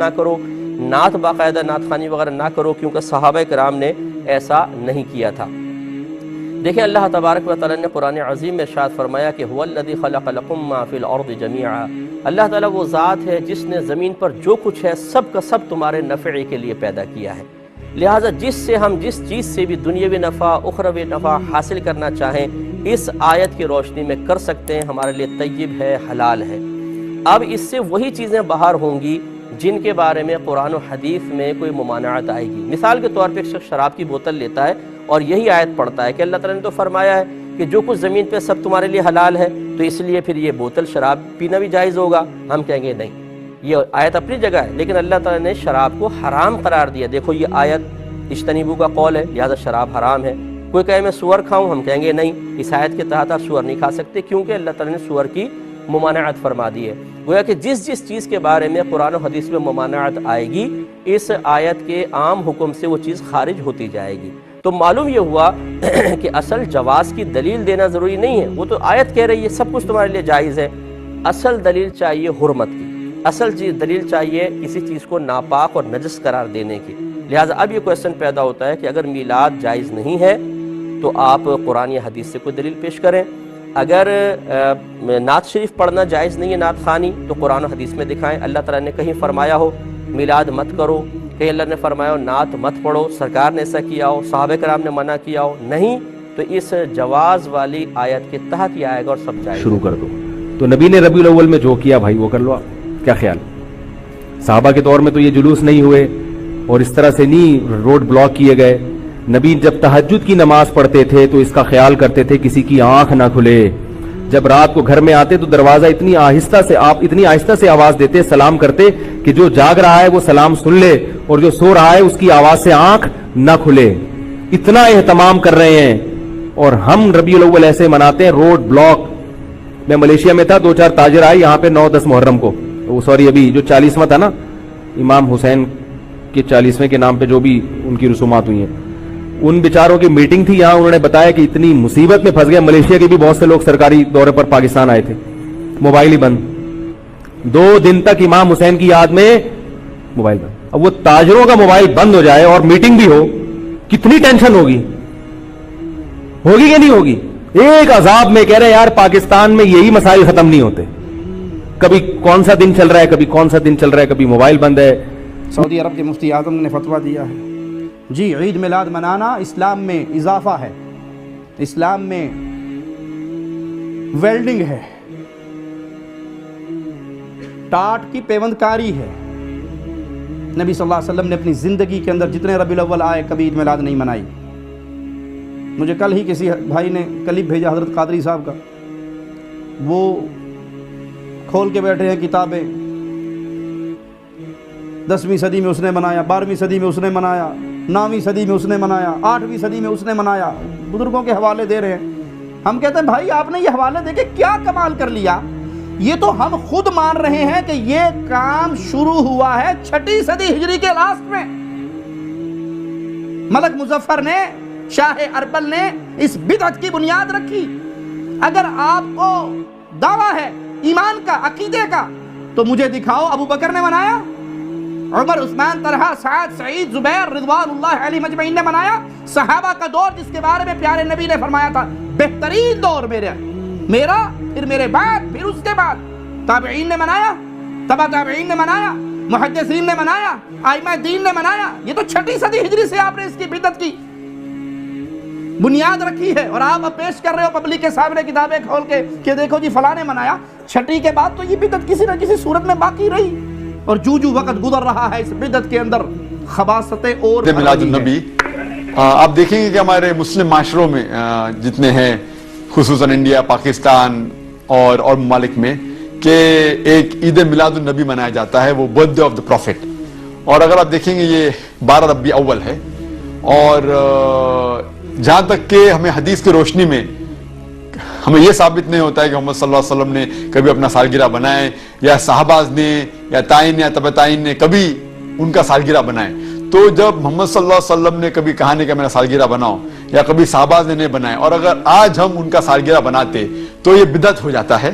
نہ کرو، نعت باقاعدہ نعت خوانی وغیرہ نہ کرو، کیونکہ صحابہ کرام نے ایسا نہیں کیا تھا۔ دیکھیں اللہ تبارک و تعالیٰ نے قرآن عظیم میں ارشاد فرمایا کہ هو الذی خلق لکم ما فی الارض جمیعا، اللہ تعالیٰ وہ ذات ہے جس نے زمین پر جو کچھ ہے سب کا سب تمہارے نفع کے لیے پیدا کیا ہے، لہٰذا ہم جس چیز سے بھی دنیاوی نفع اخروی نفع حاصل کرنا چاہیں اس آیت کی روشنی میں کر سکتے ہیں، ہمارے لیے طیب ہے، حلال ہے۔ اب اس سے وہی چیزیں باہر ہوں گی جن کے بارے میں قرآن و حدیث میں کوئی ممانعت آئے گی۔ مثال کے طور پہ ایک شخص شراب کی بوتل لیتا ہے اور یہی آیت پڑھتا ہے کہ اللہ تعالیٰ نے تو فرمایا ہے کہ جو کچھ زمین پہ سب تمہارے لیے حلال ہے، تو اس لیے پھر یہ بوتل شراب پینا بھی جائز ہوگا۔ ہم کہیں گے نہیں، یہ آیت اپنی جگہ ہے، لیکن اللہ تعالیٰ نے شراب کو حرام قرار دیا۔ دیکھو یہ آیت اجتنبوا کا قول ہے، لہذا شراب حرام ہے۔ کوئی کہے میں سور کھاؤں، ہم کہیں گے نہیں، اس آیت کے تحت آپ سور نہیں کھا سکتے، کیونکہ اللہ تعالیٰ نے سور کی ممانعت فرما دی ہے۔ گویا کہ جس چیز کے بارے میں قرآن و حدیث میں ممانعت آئے گی، اس آیت کے عام حکم سے وہ چیز خارج ہوتی جائے گی۔ تو معلوم یہ ہوا کہ اصل جواز کی دلیل دینا ضروری نہیں ہے، وہ تو آیت کہہ رہی ہے سب کچھ تمہارے لیے جائز ہے۔ اصل دلیل چاہیے حرمت کی، اصل دلیل چاہیے کسی چیز کو ناپاک اور نجس قرار دینے کی۔ لہٰذا اب یہ کویسچن پیدا ہوتا ہے کہ اگر میلاد جائز نہیں ہے تو آپ قرآن یا حدیث سے کوئی دلیل پیش کریں، اگر نعت شریف پڑھنا جائز نہیں ہے نعت خوانی تو قرآن و حدیث میں دکھائیں۔ اللہ تعالیٰ نے کہیں فرمایا ہو میلاد مت کرو، کہیں اللہ نے فرمایا ہو نعت مت پڑھو، سرکار نے ایسا کیا ہو، صحابہ کرام نے منع کیا ہو، نہیں تو اس جواز والی آیت کے تحت ہی آئے گا اور سب جائے شروع کر دو۔ تو نبی نے ربیع الاول میں جو کیا بھائی وہ کر لو آپ، کیا خیال؟ صحابہ کے دور میں تو یہ جلوس نہیں ہوئے اور اس طرح سے نہیں روڈ بلاک کیے گئے۔ نبی جب تہجد کی نماز پڑھتے تھے تو اس کا خیال کرتے تھے کسی کی آنکھ نہ کھلے، جب رات کو گھر میں آتے تو دروازہ اتنی آہستہ سے آواز دیتے، سلام کرتے کہ جو جاگ رہا ہے وہ سلام سن لے اور جو سو رہا ہے اس کی آواز سے آنکھ نہ کھلے۔ اتنا اہتمام کر رہے ہیں اور ہم ربیع الاول ایسے مناتے ہیں روڈ بلاک۔ میں ملیشیا میں تھا، 2-4 تاجر آئے یہاں پہ 9-10 محرم کو، ابھی جو 40واں تھا نا امام حسین کے 40ویں کے نام پہ جو بھی ان کی رسومات ہوئی ہیں، ان بیچاروں کی میٹنگ تھی یہاں، انہوں نے بتایا کہ اتنی مصیبت میں پھنس گئے۔ ملیشیا کے بھی بہت سے لوگ سرکاری دورے پر پاکستان آئے تھے، موبائل ہی بند، 2 دن تک امام حسین کی یاد میں موبائل بند۔ اب وہ تاجروں کا موبائل بند ہو جائے اور میٹنگ بھی ہو، کتنی ٹینشن ہوگی کہ نہیں ہوگی؟ ایک عذاب میں کہہ رہے ہیں یار پاکستان میں یہی مسائل ختم نہیں ہوتے، کبھی کون سا دن چل رہا ہے، کبھی کون سا دن چل رہا ہے، کبھی موبائل بند ہے۔ سعودی عرب کے مفتی اعظم نے فتویٰ دیا ہے جی عید میلاد منانا اسلام میں اضافہ ہے، اسلام میں ویلڈنگ ہے، ٹاٹ کی پیوند کاری ہے۔ نبی صلی اللہ علیہ وسلم نے اپنی زندگی کے اندر جتنے ربیع الاول آئے کبھی عید میلاد نہیں منائی۔ مجھے کل ہی کسی بھائی نے کلپ بھیجا حضرت قادری صاحب کا، وہ کھول کے بیٹھے ہیں کتابیں، 10ویں صدی میں اس نے منایا، 12ویں صدی میں اس نے منایا، 9ویں صدی میں اس نے منایا، 8ویں صدی میں اس نے منایا، بزرگوں کے حوالے دے رہے ہیں۔ ہم کہتے ہیں بھائی آپ نے یہ حوالے دے کے کیا کمال کر لیا؟ یہ تو ہم خود مان رہے ہیں کہ یہ کام شروع ہوا ہے 6 صدی ہجری کے لاسٹ میں۔ ملک مظفر نے، شاہ اربل نے اس بدعت کی بنیاد رکھی۔ اگر آپ کو دعویٰ ہے ایمان کا، عقیدے کا، تو مجھے دکھاؤ ابو بکر نے منایا، عمر، عثمان، طلحہ، سعد، سعید، زبیر رضوان اللہ علیہ مجمعین نے منایا۔ صحابہ کا دور جس کے بارے میں پیارے نبی نے فرمایا تھا بہترین دور میرا، پھر میرے بعد، پھر اس کے بعد تابعین نے منایا، تبع تابعین نے منایا، محدثین نے منایا، ائمہ دین نے منایا۔ یہ تو 6 صدی ہجری سے آپ نے اس کی بدعت کی بنیاد رکھی ہے، اور آپ اب پیش کر رہے ہو پبلک کے سامنے کتابیں کھول کے کہ دیکھو جی فلاں نے منایا۔ 6 کے بعد تو یہ بدعت کسی نہ کسی صورت میں باقی رہی، اور جو وقت گزر رہا ہے اس بدعت کے اندر خباثتیں اور میلاد النبی آپ دیکھیں گے کہ ہمارے مسلم معاشروں میں جتنے ہیں، خصوصاً انڈیا، پاکستان اور ممالک میں، کہ ایک عید میلاد النبی منایا جاتا ہے، وہ birthday of the prophet. اور اگر آپ دیکھیں گے یہ 12 ربیع اول ہے، اور جہاں تک کہ ہمیں حدیث کی روشنی میں ہمیں یہ ثابت نہیں ہوتا ہے کہ محمد صلی اللہ علیہ وسلم نے کبھی اپنا سالگرہ بنائے، یا صحابہ نے یا تائین یا تبع تائین نے کبھی ان کا سالگرہ بنائے۔ تو جب محمد صلی اللہ علیہ وسلم نے کبھی کہا نہیں کہ میرا سالگرہ بناؤ، یا کبھی صحابہ نے نہیں بنائے، اور اگر آج ہم ان کا سالگرہ بناتے تو یہ بدعت ہو جاتا ہے۔